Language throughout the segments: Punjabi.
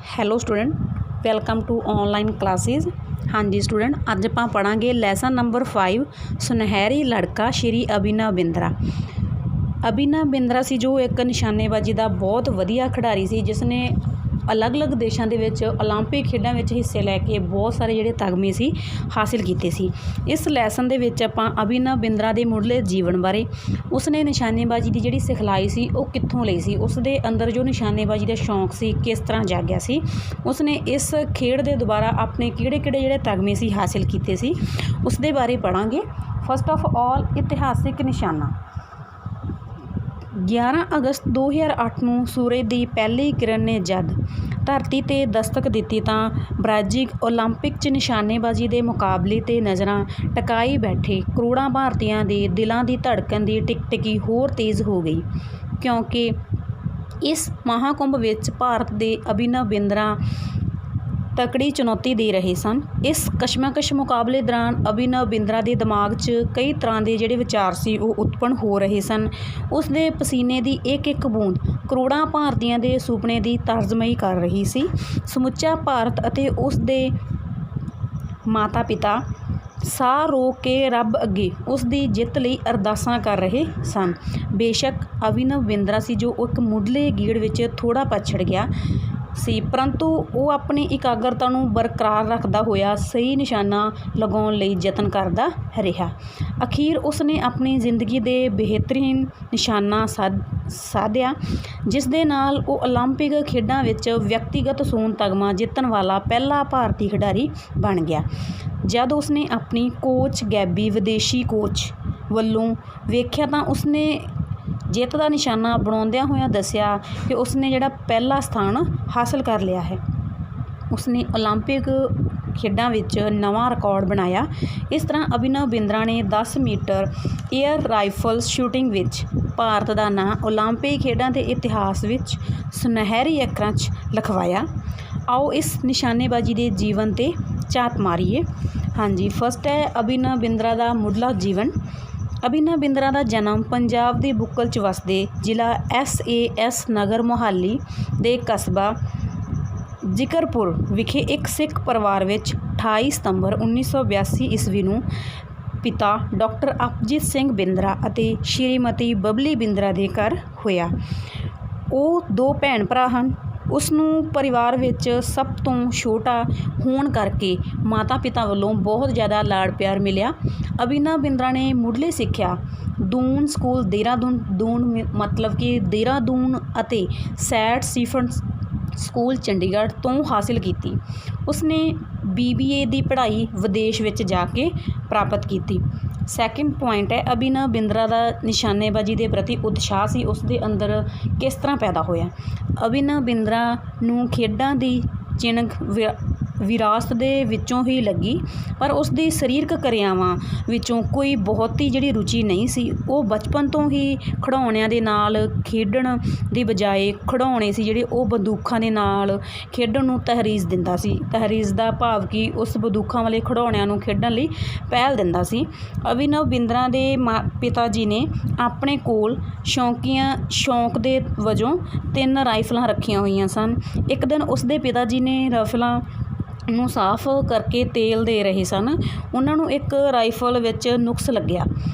Hello student, welcome to online classes. ਹਾਂਜੀ ਸਟੂਡੈਂਟ, ਅੱਜ ਆਪਾਂ ਪੜ੍ਹਾਂਗੇ ਲੈਸਨ ਨੰਬਰ 5 ਸੁਨਹਿਰੀ ਲੜਕਾ ਸ਼੍ਰੀ ਅਭਿਨਵ ਬਿੰਦਰਾ। ਅਭਿਨਵ ਬਿੰਦਰਾ ਸੀ ਜੋ ਇੱਕ ਨਿਸ਼ਾਨੇਬਾਜ਼ੀ ਦਾ ਬਹੁਤ ਵਧੀਆ ਖਿਡਾਰੀ ਸੀ, ਜਿਸ ਨੇ ਅਲੱਗ-ਅਲੱਗ ਦੇਸ਼ਾਂ ਦੇ ਵਿੱਚ ਓਲੰਪਿਕ ਖੇਡਾਂ ਵਿੱਚ ਹਿੱਸੇ ਲੈ ਕੇ ਬਹੁਤ ਸਾਰੇ ਜਿਹੜੇ ਤਗਮੇ ਸੀ ਹਾਸਿਲ ਕੀਤੇ ਸੀ। ਇਸ ਲੈਸਨ ਦੇ ਵਿੱਚ ਆਪਾਂ ਅਭਿਨਵ ਬਿੰਦਰਾ ਦੇ ਮੁੱਢਲੇ ਜੀਵਨ ਬਾਰੇ, ਉਸਨੇ ਨਿਸ਼ਾਨੇਬਾਜ਼ੀ ਦੀ ਜਿਹੜੀ ਸਿਖਲਾਈ ਸੀ ਉਹ ਕਿੱਥੋਂ ਲਈ ਸੀ, ਉਸ ਦੇ ਅੰਦਰ ਜੋ ਨਿਸ਼ਾਨੇਬਾਜ਼ੀ ਦਾ ਸ਼ੌਂਕ ਸੀ ਕਿਸ ਤਰ੍ਹਾਂ ਜਾਗਿਆ ਸੀ, ਉਸਨੇ ਇਸ ਖੇਡ ਦੇ ਦੁਆਰਾ ਆਪਣੇ ਕਿਹੜੇ-ਕਿਹੜੇ ਜਿਹੜੇ ਤਗਮੇ ਸੀ ਹਾਸਿਲ ਕੀਤੇ ਸੀ, ਉਸ ਦੇ ਬਾਰੇ ਪੜ੍ਹਾਂਗੇ। ਫਸਟ ਆਫ ਆਲ, ਇਤਿਹਾਸਿਕ ਨਿਸ਼ਾਨਾ। 11 ਅਗਸਤ 2008 ਨੂੰ ਸੂਰਜ ਦੀ ਪਹਿਲੀ ਕਿਰਨ ਨੇ ਜਦ ਧਰਤੀ 'ਤੇ ਦਸਤਕ ਦਿੱਤੀ ਤਾਂ ਬ੍ਰਾਜ਼ੀਲ ਓਲੰਪਿਕ 'ਚ ਨਿਸ਼ਾਨੇਬਾਜ਼ੀ ਦੇ ਮੁਕਾਬਲੇ 'ਤੇ ਨਜ਼ਰਾਂ ਟਿਕਾਈ ਬੈਠੇ ਕਰੋੜਾਂ ਭਾਰਤੀਆਂ ਦੇ ਦਿਲਾਂ ਦੀ ਧੜਕਣ ਦੀ ਟਿਕ-ਟਿਕੀ ਹੋਰ ਤੇਜ਼ ਹੋ ਗਈ, ਕਿਉਂਕਿ ਇਸ ਮਹਾਂਕੁੰਭ ਵਿੱਚ ਭਾਰਤ ਦੇ ਅਭਿਨਵ ਬਿੰਦਰਾ ਤਕੜੀ ਚੁਣੌਤੀ ਦੇ ਰਹੇ ਸਨ। ਇਸ ਕਸ਼ਮਕਸ਼ ਮੁਕਾਬਲੇ ਦੌਰਾਨ ਅਭਿਨਵ ਬਿੰਦਰਾ ਦੇ ਦਿਮਾਗ 'ਚ ਕਈ ਤਰ੍ਹਾਂ ਦੇ ਜਿਹੜੇ ਵਿਚਾਰ ਸੀ ਉਹ ਉਤਪੰਨ ਹੋ ਰਹੇ ਸਨ। ਉਸ ਦੇ ਪਸੀਨੇ ਦੀ ਇੱਕ-ਇੱਕ ਬੂੰਦ ਕਰੋੜਾਂ ਭਾਰਤੀਆਂ ਦੇ ਸੁਪਨੇ ਦੀ ਤਰਜਮਾਈ ਕਰ ਰਹੀ ਸੀ। ਸਮੁੱਚਾ ਭਾਰਤ ਅਤੇ ਉਸ ਦੇ ਮਾਤਾ-ਪਿਤਾ ਸਾਹ ਰੋਕ ਕੇ ਰੱਬ ਅੱਗੇ ਉਸ ਦੀ ਜਿੱਤ ਲਈ ਅਰਦਾਸਾਂ ਕਰ ਰਹੇ ਸਨ। ਬੇਸ਼ੱਕ ਅਭਿਨਵ ਬਿੰਦਰਾ ਸੀ ਜੋ ਇੱਕ ਮੁੱਢਲੇ ਗੇੜ ਵਿੱਚ ਥੋੜ੍ਹਾ ਪਛੜ ਗਿਆ ਸੀ, ਪਰੰਤੂ ਉਹ ਆਪਣੀ ਇਕਾਗਰਤਾ ਨੂੰ ਬਰਕਰਾਰ ਰੱਖਦਾ ਹੋਇਆ ਸਹੀ ਨਿਸ਼ਾਨਾ ਲਗਾਉਣ ਲਈ ਯਤਨ ਕਰਦਾ ਰਿਹਾ। ਅਖੀਰ ਉਸ ਨੇ ਆਪਣੀ ਜ਼ਿੰਦਗੀ ਦੇ ਬਿਹਤਰੀਨ ਨਿਸ਼ਾਨਾ ਸਾਧਿਆ, ਜਿਸ ਦੇ ਨਾਲ ਉਹ ਓਲੰਪਿਕ ਖੇਡਾਂ ਵਿੱਚ ਵਿਅਕਤੀਗਤ ਸੋਨ ਤਗਮਾ ਜਿੱਤਣ ਵਾਲਾ ਪਹਿਲਾ ਭਾਰਤੀ ਖਿਡਾਰੀ ਬਣ ਗਿਆ। ਜਦ ਉਸਨੇ ਆਪਣੀ ਕੋਚ ਗੈਬੀ ਵਿਦੇਸ਼ੀ ਕੋਚ ਵੱਲੋਂ ਵੇਖਿਆ ਤਾਂ ਉਸਨੇ ਜਿੱਤ ਦਾ ਨਿਸ਼ਾਨਾ ਬਣਾਉਂਦਿਆਂ ਹੋਇਆਂ ਦੱਸਿਆ ਕਿ ਉਸਨੇ ਜਿਹੜਾ ਪਹਿਲਾ ਸਥਾਨ ਹਾਸਲ ਕਰ ਲਿਆ ਹੈ। ਉਸਨੇ ਓਲੰਪਿਕ ਖੇਡਾਂ ਵਿੱਚ ਨਵਾਂ ਰਿਕਾਰਡ ਬਣਾਇਆ। ਇਸ ਤਰ੍ਹਾਂ ਅਭਿਨਵ ਬਿੰਦਰਾ ਨੇ 10 ਮੀਟਰ ਏਅਰ ਰਾਈਫਲ ਸ਼ੂਟਿੰਗ ਵਿੱਚ ਭਾਰਤ ਦਾ ਨਾਂ ਓਲੰਪਿਕ ਖੇਡਾਂ ਦੇ ਇਤਿਹਾਸ ਵਿੱਚ ਸੁਨਹਿਰੀ ਅੱਖਰਾਂ 'ਚ ਲਿਖਵਾਇਆ। ਆਓ ਇਸ ਨਿਸ਼ਾਨੇਬਾਜ਼ੀ ਦੇ ਜੀਵਨ 'ਤੇ ਝਾਤ ਮਾਰੀਏ। ਹਾਂਜੀ, ਫਸਟ ਹੈ ਅਭਿਨਵ ਬਿੰਦਰਾ ਦਾ ਮੁੱਢਲਾ ਜੀਵਨ। ਅਭਿਨਵ ਬਿੰਦਰਾ ਦਾ ਜਨਮ ਪੰਜਾਬ ਦੇ ਬੁੱਕਲ 'ਚ ਵਸਦੇ ਜ਼ਿਲ੍ਹਾ SAS ਨਗਰ ਮੋਹਾਲੀ ਦੇ ਕਸਬਾ ਜ਼ਿਕਰਪੁਰ ਵਿਖੇ ਇੱਕ ਸਿੱਖ ਪਰਿਵਾਰ ਵਿੱਚ 28 ਸਤੰਬਰ 1982 ਈਸਵੀ ਨੂੰ ਪਿਤਾ ਡਾਕਟਰ ਅਪਜੀਤ ਸਿੰਘ ਬਿੰਦਰਾ ਅਤੇ ਸ਼੍ਰੀਮਤੀ ਬਬਲੀ ਬਿੰਦਰਾ ਦੇ ਘਰ ਹੋਇਆ। ਉਹ 2 ਭੈਣ ਭਰਾ ਹਨ। ਉਸ ਨੂੰ ਪਰਿਵਾਰ ਵਿੱਚ ਸਭ ਤੋਂ ਛੋਟਾ ਹੋਣ ਕਰਕੇ ਮਾਤਾ ਪਿਤਾ ਵੱਲੋਂ ਬਹੁਤ ਜ਼ਿਆਦਾ ਲਾਡ ਪਿਆਰ ਮਿਲਿਆ। ਅਭਿਨਵ ਬਿੰਦਰਾ ਨੇ ਮੁੱਢਲੀ ਸਿੱਖਿਆ ਦੂਨ ਸਕੂਲ ਦੇਹਰਾਦੂਨ ਮਤਲਬ ਕਿ ਦੇਹਰਾਦੂਨ ਅਤੇ ਸੈਂਟ ਸਟੀਫਨਜ਼ ਸਕੂਲ ਚੰਡੀਗੜ੍ਹ ਤੋਂ ਹਾਸਿਲ ਕੀਤੀ। ਉਸਨੇ BBA ਦੀ ਪੜ੍ਹਾਈ ਵਿਦੇਸ਼ ਵਿੱਚ ਜਾ ਕੇ ਪ੍ਰਾਪਤ ਕੀਤੀ। ਸੈਕਿੰਡ ਪੁਆਇੰਟ ਹੈ ਅਭਿਨਵ ਬਿੰਦਰਾ ਦਾ ਨਿਸ਼ਾਨੇਬਾਜ਼ੀ ਦੇ ਪ੍ਰਤੀ ਉਤਸ਼ਾਹ ਸੀ ਉਸ ਦੇ ਅੰਦਰ ਕਿਸ ਤਰ੍ਹਾਂ ਪੈਦਾ ਹੋਇਆ। ਅਭਿਨਵ ਬਿੰਦਰਾ ਨੂੰ ਖੇਡਾਂ ਦੀ ਚਿਣਗ ਵਿਰਾਸਤ ਦੇ ਵਿੱਚੋਂ ਹੀ ਲੱਗੀ, ਪਰ ਉਸ ਦੀ ਸਰੀਰਕ ਕਿਰਿਆਵਾਂ ਵਿੱਚੋਂ ਕੋਈ ਬਹੁਤੀ ਜਿਹੜੀ ਰੁਚੀ ਨਹੀਂ ਸੀ। ਉਹ ਬਚਪਨ ਤੋਂ ਹੀ ਖਿਡੌਣਿਆਂ ਦੇ ਨਾਲ ਖੇਡਣ ਦੀ ਬਜਾਏ ਖਿਡੌਣੇ ਸੀ ਜਿਹੜੇ ਉਹ ਬੰਦੂਕਾਂ ਦੇ ਨਾਲ ਖੇਡਣ ਨੂੰ ਤਹਰੀਜ਼ ਦਿੰਦਾ ਸੀ। ਤਹਰੀਜ਼ ਦਾ ਭਾਵ ਕਿ ਉਸ ਬੰਦੂਕਾਂ ਵਾਲੇ ਖਿਡੌਣਿਆਂ ਨੂੰ ਖੇਡਣ ਲਈ ਪਹਿਲ ਦਿੰਦਾ ਸੀ। ਅਭਿਨਵ ਬਿੰਦਰਾ ਦੇ ਪਿਤਾ ਜੀ ਨੇ ਆਪਣੇ ਕੋਲ ਸ਼ੌਂਕ ਦੇ ਵਜੋਂ 3 ਰਾਈਫਲਾਂ ਰੱਖੀਆਂ ਹੋਈਆਂ ਸਨ। ਇੱਕ ਦਿਨ ਉਸ ਦੇ ਪਿਤਾ ਜੀ ਨੇ ਰਾਈਫਲਾਂ ਨੂੰ ਸਾਫ਼ ਕਰਕੇ ਤੇਲ ਦੇ ਰਹੇ ਸਨ। ਉਹਨਾਂ ਨੂੰ ਇੱਕ ਰਾਈਫਲ ਵਿੱਚ ਨੁਕਸ ਲੱਗਿਆ।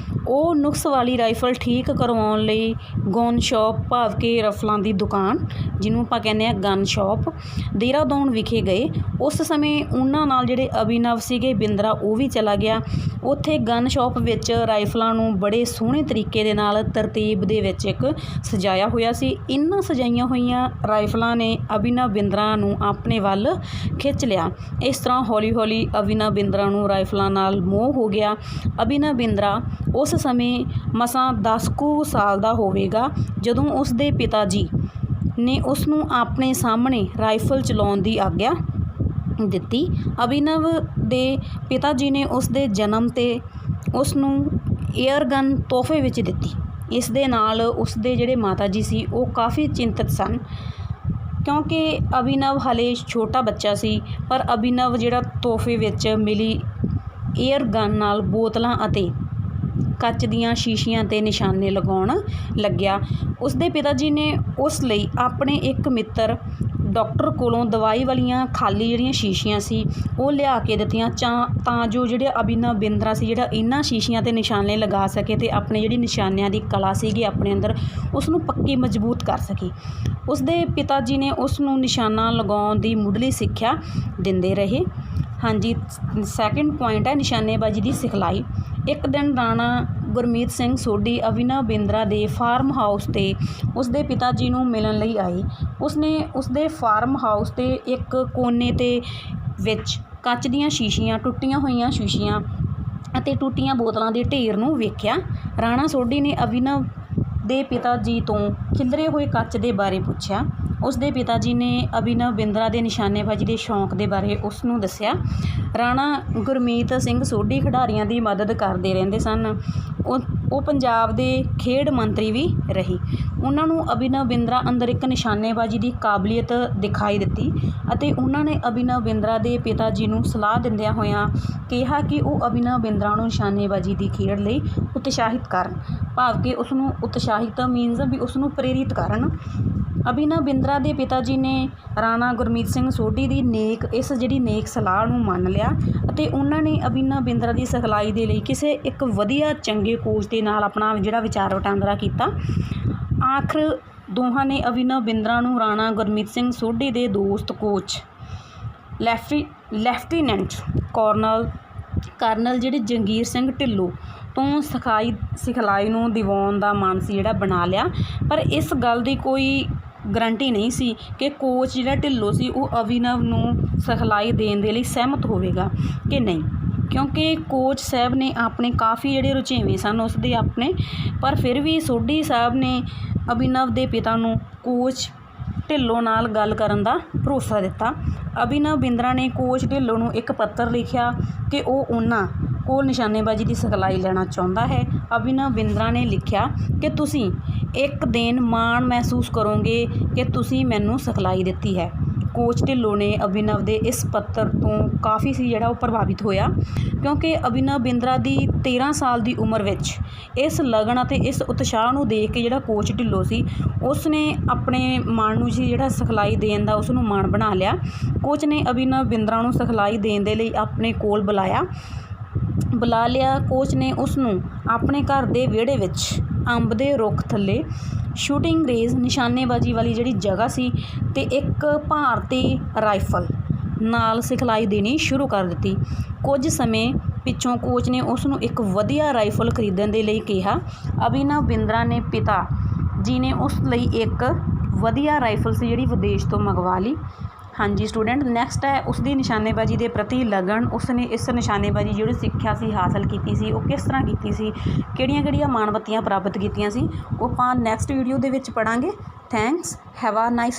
ਉਹ ਨੁਕਸ ਵਾਲੀ ਰਾਈਫਲ ਠੀਕ ਕਰਵਾਉਣ ਲਈ ਗਨ ਸ਼ਾਪ ਭਾਵ ਕਿ ਰਾਈਫਲਾਂ ਦੀ ਦੁਕਾਨ, ਜਿਹਨੂੰ ਆਪਾਂ ਕਹਿੰਦੇ ਹਾਂ ਗਨ ਸ਼ਾਪ, ਦੇਹਰਾਦੂਨ ਵਿਖੇ ਗਏ। ਉਸ ਸਮੇਂ ਉਹਨਾਂ ਨਾਲ ਜਿਹੜੇ ਅਭਿਨਵ ਸੀਗੇ ਬਿੰਦਰਾ ਉਹ ਵੀ ਚਲਾ ਗਿਆ। ਉੱਥੇ ਗਨ ਸ਼ਾਪ ਵਿੱਚ ਰਾਈਫਲਾਂ ਨੂੰ ਬੜੇ ਸੋਹਣੇ ਤਰੀਕੇ ਦੇ ਨਾਲ ਤਰਤੀਬ ਦੇ ਵਿੱਚ ਇੱਕ ਸਜਾਇਆ ਹੋਇਆ ਸੀ। ਇਹਨਾਂ ਸਜਾਈਆਂ ਹੋਈਆਂ ਰਾਈਫਲਾਂ ਨੇ ਅਭਿਨਵ ਬਿੰਦਰਾ ਨੂੰ ਆਪਣੇ ਵੱਲ ਖਿੱਚ ਲਿਆ। ਇਸ ਤਰ੍ਹਾਂ ਹੌਲੀ-ਹੌਲੀ ਅਭਿਨਵ ਬਿੰਦਰਾ ਨੂੰ ਰਾਈਫਲਾਂ ਨਾਲ ਮੋਹ ਹੋ ਗਿਆ। ਅਭਿਨਵ ਬਿੰਦਰਾ ਉਸ ਸਮੇਂ ਮਸਾਂ 10 ਕੁ ਸਾਲ ਦਾ ਹੋਵੇਗਾ ਜਦੋਂ ਉਸ ਦੇ ਪਿਤਾ ਜੀ ਨੇ ਉਸ ਨੂੰ ਆਪਣੇ ਸਾਹਮਣੇ ਰਾਈਫਲ ਚਲਾਉਣ ਦੀ ਆਗਿਆ ਦਿੱਤੀ। ਅਭਿਨਵ ਦੇ ਪਿਤਾ ਜੀ ਨੇ ਉਸ ਦੇ ਜਨਮ 'ਤੇ ਉਸ ਨੂੰ ਏਅਰਗਨ ਤੋਹਫੇ ਵਿੱਚ ਦਿੱਤੀ। ਇਸ ਦੇ ਨਾਲ ਉਸ ਦੇ ਜਿਹੜੇ ਮਾਤਾ ਜੀ ਸੀ ਉਹ ਕਾਫੀ ਚਿੰਤਤ ਸਨ, ਕਿਉਂਕਿ ਅਭਿਨਵ ਹਾਲੇ ਛੋਟਾ ਬੱਚਾ ਸੀ। ਪਰ ਅਭਿਨਵ ਜਿਹੜਾ ਤੋਹਫੇ ਵਿੱਚ ਮਿਲੀ ਏਅਰਗਨ ਨਾਲ ਬੋਤਲਾਂ ਅਤੇ ਕੱਚ ਦੀਆਂ ਸ਼ੀਸ਼ੀਆਂ 'ਤੇ ਨਿਸ਼ਾਨੇ ਲਗਾਉਣ ਲੱਗਿਆ। ਉਸਦੇ ਪਿਤਾ ਜੀ ਨੇ ਉਸ ਲਈ ਆਪਣੇ ਇੱਕ ਮਿੱਤਰ ਡਾਕਟਰ ਕੋਲੋਂ ਦਵਾਈ ਵਾਲੀਆਂ ਖਾਲੀ ਜਿਹੜੀਆਂ ਸ਼ੀਸ਼ੀਆਂ ਸੀ ਉਹ ਲਿਆ ਕੇ ਦਿੱਤੀਆਂ ਤਾਂ ਜੋ ਜਿਹੜੇ ਅਭਿਨਵ ਬਿੰਦਰਾ ਸੀ ਜਿਹੜਾ ਇਹਨਾਂ ਸ਼ੀਸ਼ੀਆਂ 'ਤੇ ਨਿਸ਼ਾਨੇ ਲਗਾ ਸਕੇ ਅਤੇ ਆਪਣੀ ਜਿਹੜੀ ਨਿਸ਼ਾਨਿਆਂ ਦੀ ਕਲਾ ਸੀਗੀ ਆਪਣੇ ਅੰਦਰ ਉਸ ਨੂੰ ਪੱਕੀ ਮਜ਼ਬੂਤ ਕਰ ਸਕੇ। ਉਸਦੇ ਪਿਤਾ ਜੀ ਨੇ ਉਸ ਨੂੰ ਨਿਸ਼ਾਨਾ ਲਗਾਉਣ ਦੀ ਮੁੱਢਲੀ ਸਿੱਖਿਆ ਦਿੰਦੇ ਰਹੇ। ਹਾਂਜੀ, ਸੈਕਿੰਡ ਪੁਆਇੰਟ ਹੈ ਨਿਸ਼ਾਨੇਬਾਜ਼ੀ ਦੀ ਸਿਖਲਾਈ। ਇੱਕ ਦਿਨ ਰਾਣਾ ਗੁਰਮੀਤ ਸਿੰਘ ਸੋਢੀ ਅਭਿਨਵ ਬਿੰਦਰਾ ਦੇ ਫਾਰਮ ਹਾਊਸ 'ਤੇ ਉਸਦੇ ਪਿਤਾ ਜੀ ਨੂੰ ਮਿਲਣ ਲਈ ਆਏ। ਉਸਨੇ ਉਸਦੇ ਫਾਰਮ ਹਾਊਸ 'ਤੇ ਇੱਕ ਕੋਨੇ 'ਤੇ ਵਿੱਚ ਕੱਚ ਦੀਆਂ ਸ਼ੀਸ਼ੀਆਂ, ਟੁੱਟੀਆਂ ਹੋਈਆਂ ਸ਼ੀਸ਼ੀਆਂ ਅਤੇ ਟੁੱਟੀਆਂ ਬੋਤਲਾਂ ਦੇ ਢੇਰ ਨੂੰ ਵੇਖਿਆ। ਰਾਣਾ ਸੋਢੀ ਨੇ ਅਭਿਨਵ ਦੇ ਪਿਤਾ ਜੀ ਤੋਂ ਖਿਲਰੇ ਹੋਏ ਕੱਚ ਦੇ ਬਾਰੇ ਪੁੱਛਿਆ। ਉਸਦੇ ਪਿਤਾ ਜੀ ਨੇ ਅਭਿਨਵ ਬਿੰਦਰਾ ਦੇ ਨਿਸ਼ਾਨੇਬਾਜ਼ੀ ਦੇ ਸ਼ੌਂਕ ਦੇ ਬਾਰੇ ਉਸ ਨੂੰ ਦੱਸਿਆ। ਰਾਣਾ ਗੁਰਮੀਤ ਸਿੰਘ ਸੋਢੀ ਖਿਡਾਰੀਆਂ ਦੀ ਮਦਦ ਕਰਦੇ ਰਹਿੰਦੇ ਸਨ। ਉਹ ਪੰਜਾਬ ਦੇ ਖੇਡ ਮੰਤਰੀ ਵੀ ਰਹੇ। ਉਹਨਾਂ ਨੂੰ ਅਭਿਨਵ ਬਿੰਦਰਾ ਅੰਦਰ ਇੱਕ ਨਿਸ਼ਾਨੇਬਾਜ਼ੀ ਦੀ ਕਾਬਲੀਅਤ ਦਿਖਾਈ ਦਿੱਤੀ ਅਤੇ ਉਹਨਾਂ ਨੇ ਅਭਿਨਵ ਬਿੰਦਰਾ ਦੇ ਪਿਤਾ ਜੀ ਨੂੰ ਸਲਾਹ ਦਿੰਦਿਆਂ ਹੋਇਆਂ ਕਿਹਾ ਕਿ ਉਹ ਅਭਿਨਵ ਬਿੰਦਰਾ ਨੂੰ ਨਿਸ਼ਾਨੇਬਾਜ਼ੀ ਦੀ ਖੇਡ ਲਈ ਉਤਸ਼ਾਹਿਤ ਕਰਨ, ਭਾਵ ਕਿ ਉਸ ਨੂੰ ਉਤਸ਼ਾਹਿਤ ਮੀਨਜ਼ ਵੀ ਉਸ ਨੂੰ ਪ੍ਰੇਰਿਤ ਕਰਨ। ਅਭਿਨਵ ਬਿੰਦਰਾ ਦੇ ਪਿਤਾ ਜੀ ਨੇ ਰਾਣਾ ਗੁਰਮੀਤ ਸਿੰਘ ਸੋਢੀ ਦੀ ਨੇਕ ਸਲਾਹ ਨੂੰ ਮੰਨ ਲਿਆ ਅਤੇ ਉਹਨਾਂ ਨੇ ਅਭਿਨਵ ਬਿੰਦਰਾ ਦੀ ਸਿਖਲਾਈ ਦੇ ਲਈ ਕਿਸੇ ਇੱਕ ਵਧੀਆ ਚੰਗੇ ਕੋਚ ਦੇ ਨਾਲ ਆਪਣਾ ਜਿਹੜਾ ਵਿਚਾਰ ਵਟਾਂਦਰਾ ਕੀਤਾ। ਆਖਰ ਦੋਹਾਂ ਨੇ ਅਭਿਨਵ ਬਿੰਦਰਾ ਨੂੰ ਰਾਣਾ ਗੁਰਮੀਤ ਸਿੰਘ ਸੋਢੀ ਦੇ ਦੋਸਤ ਕੋਚ ਲੈਫਟੀਨੈਂਟ ਕਰਨਲ ਜਿਹੜੇ ਜੰਗੀਰ ਸਿੰਘ ਢਿੱਲੋਂ ਤੋਂ ਸਿਖਲਾਈ ਨੂੰ ਦਿਵਾਉਣ ਦਾ ਮਨ ਸੀ ਜਿਹੜਾ ਬਣਾ ਲਿਆ। ਪਰ ਇਸ ਗੱਲ ਦੀ ਕੋਈ ਗਰੰਟੀ ਨਹੀਂ ਸੀ ਕਿ ਕੋਚ ਜਿਹੜਾ ਢਿੱਲੋਂ ਸੀ ਉਹ ਅਭਿਨਵ ਨੂੰ ਸਿਖਲਾਈ ਦੇਣ ਦੇ ਲਈ ਸਹਿਮਤ ਹੋਵੇਗਾ ਕਿ ਨਹੀਂ, ਕਿਉਂਕਿ ਕੋਚ ਸਾਹਿਬ ਨੇ ਆਪਣੇ ਕਾਫੀ ਜਿਹੜੇ ਰੁਝੇਵੇਂ ਸਨ ਉਸਦੇ ਆਪਣੇ, ਪਰ ਫਿਰ ਵੀ ਸੋਢੀ ਸਾਹਿਬ ਨੇ ਅਭਿਨਵ ਦੇ ਪਿਤਾ ਨੂੰ ਕੋਚ ਢਿੱਲੋਂ ਨਾਲ ਗੱਲ ਕਰਨ ਦਾ ਭਰੋਸਾ ਦਿੱਤਾ। ਅਭਿਨਵ ਬਿੰਦਰਾ ਨੇ ਕੋਚ ਢਿੱਲੋਂ ਨੂੰ ਇੱਕ ਪੱਤਰ ਲਿਖਿਆ ਕਿ ਉਹ ਉਹਨਾਂ ਕੋਲ ਨਿਸ਼ਾਨੇਬਾਜ਼ੀ ਦੀ ਸਿਖਲਾਈ ਲੈਣਾ ਚਾਹੁੰਦਾ ਹੈ। ਅਭਿਨਵ ਬਿੰਦਰਾ ਨੇ ਲਿਖਿਆ ਕਿ ਤੁਸੀਂ ਇੱਕ ਦਿਨ ਮਾਣ ਮਹਿਸੂਸ ਕਰੋਗੇ ਕਿ ਤੁਸੀਂ ਮੈਨੂੰ ਸਿਖਲਾਈ ਦਿੱਤੀ ਹੈ। ਕੋਚ ਢਿੱਲੋਂ ਨੇ ਅਭਿਨਵ ਦੇ ਇਸ ਪੱਤਰ ਤੋਂ ਕਾਫੀ ਸੀ ਜਿਹੜਾ ਉਹ ਪ੍ਰਭਾਵਿਤ ਹੋਇਆ, ਕਿਉਂਕਿ ਅਭਿਨਵ ਬਿੰਦਰਾ ਦੀ 13 ਸਾਲ ਦੀ ਉਮਰ ਵਿੱਚ ਇਸ ਲਗਨ ਅਤੇ ਇਸ ਉਤਸ਼ਾਹ ਨੂੰ ਦੇਖ ਕੇ ਜਿਹੜਾ ਕੋਚ ਢਿੱਲੋਂ ਸੀ ਉਸ ਨੇ ਆਪਣੇ ਮਨ ਨੂੰ ਜਿਹੜਾ ਸਿਖਲਾਈ ਦੇਣ ਦਾ ਉਸ ਨੂੰ ਮਨ ਬਣਾ ਲਿਆ। ਕੋਚ ਨੇ ਅਭਿਨਵ ਬਿੰਦਰਾ ਨੂੰ ਸਿਖਲਾਈ ਦੇਣ ਦੇ ਲਈ ਆਪਣੇ ਕੋਲ ਬੁਲਾ ਲਿਆ। ਕੋਚ ਨੇ ਉਸ ਨੂੰ ਆਪਣੇ ਘਰ ਦੇ ਵਿਹੜੇ ਵਿੱਚ ਅੰਬ ਦੇ ਰੁੱਖ ਥੱਲੇ ਸ਼ੂਟਿੰਗ ਰੇਂਜ ਨਿਸ਼ਾਨੇਬਾਜ਼ੀ ਵਾਲੀ ਜਿਹੜੀ ਜਗ੍ਹਾ ਸੀ ਅਤੇ ਇੱਕ ਭਾਰਤੀ ਰਾਈਫਲ ਨਾਲ ਸਿਖਲਾਈ ਦੇਣੀ ਸ਼ੁਰੂ ਕਰ ਦਿੱਤੀ। ਕੁਝ ਸਮੇਂ ਪਿੱਛੋਂ ਕੋਚ ਨੇ ਉਸ ਨੂੰ ਇੱਕ ਵਧੀਆ ਰਾਈਫਲ ਖਰੀਦਣ ਦੇ ਲਈ ਕਿਹਾ। ਅਭਿਨਵ ਬਿੰਦਰਾ ਨੇ ਪਿਤਾ ਜੀ ਨੇ ਉਸ ਲਈ ਇੱਕ ਵਧੀਆ ਰਾਈਫਲ ਸੀ ਜਿਹੜੀ ਵਿਦੇਸ਼ ਤੋਂ ਮੰਗਵਾ ਲਈ। ਹਾਂਜੀ ਸਟੂਡੈਂਟ, ਨੈਕਸਟ ਹੈ ਉਸਦੀ ਨਿਸ਼ਾਨੇਬਾਜ਼ੀ ਦੇ ਪ੍ਰਤੀ ਲਗਨ। ਉਸਨੇ ਇਸ ਨਿਸ਼ਾਨੇਬਾਜ਼ੀ ਜਿਹੜੀ ਸਿੱਖਿਆ ਸੀ ਹਾਸਲ ਕੀਤੀ ਸੀ ਉਹ ਕਿਸ ਤਰ੍ਹਾਂ ਕੀਤੀ ਸੀ, ਕਿਹੜੀਆਂ ਮਾਣਮੱਤੀਆਂ ਪ੍ਰਾਪਤ ਕੀਤੀਆਂ ਸੀ, ਉਹ ਆਪਾਂ ਨੈਕਸਟ ਵੀਡੀਓ ਦੇ ਵਿੱਚ ਪੜ੍ਹਾਂਗੇ। Thanks, have a nice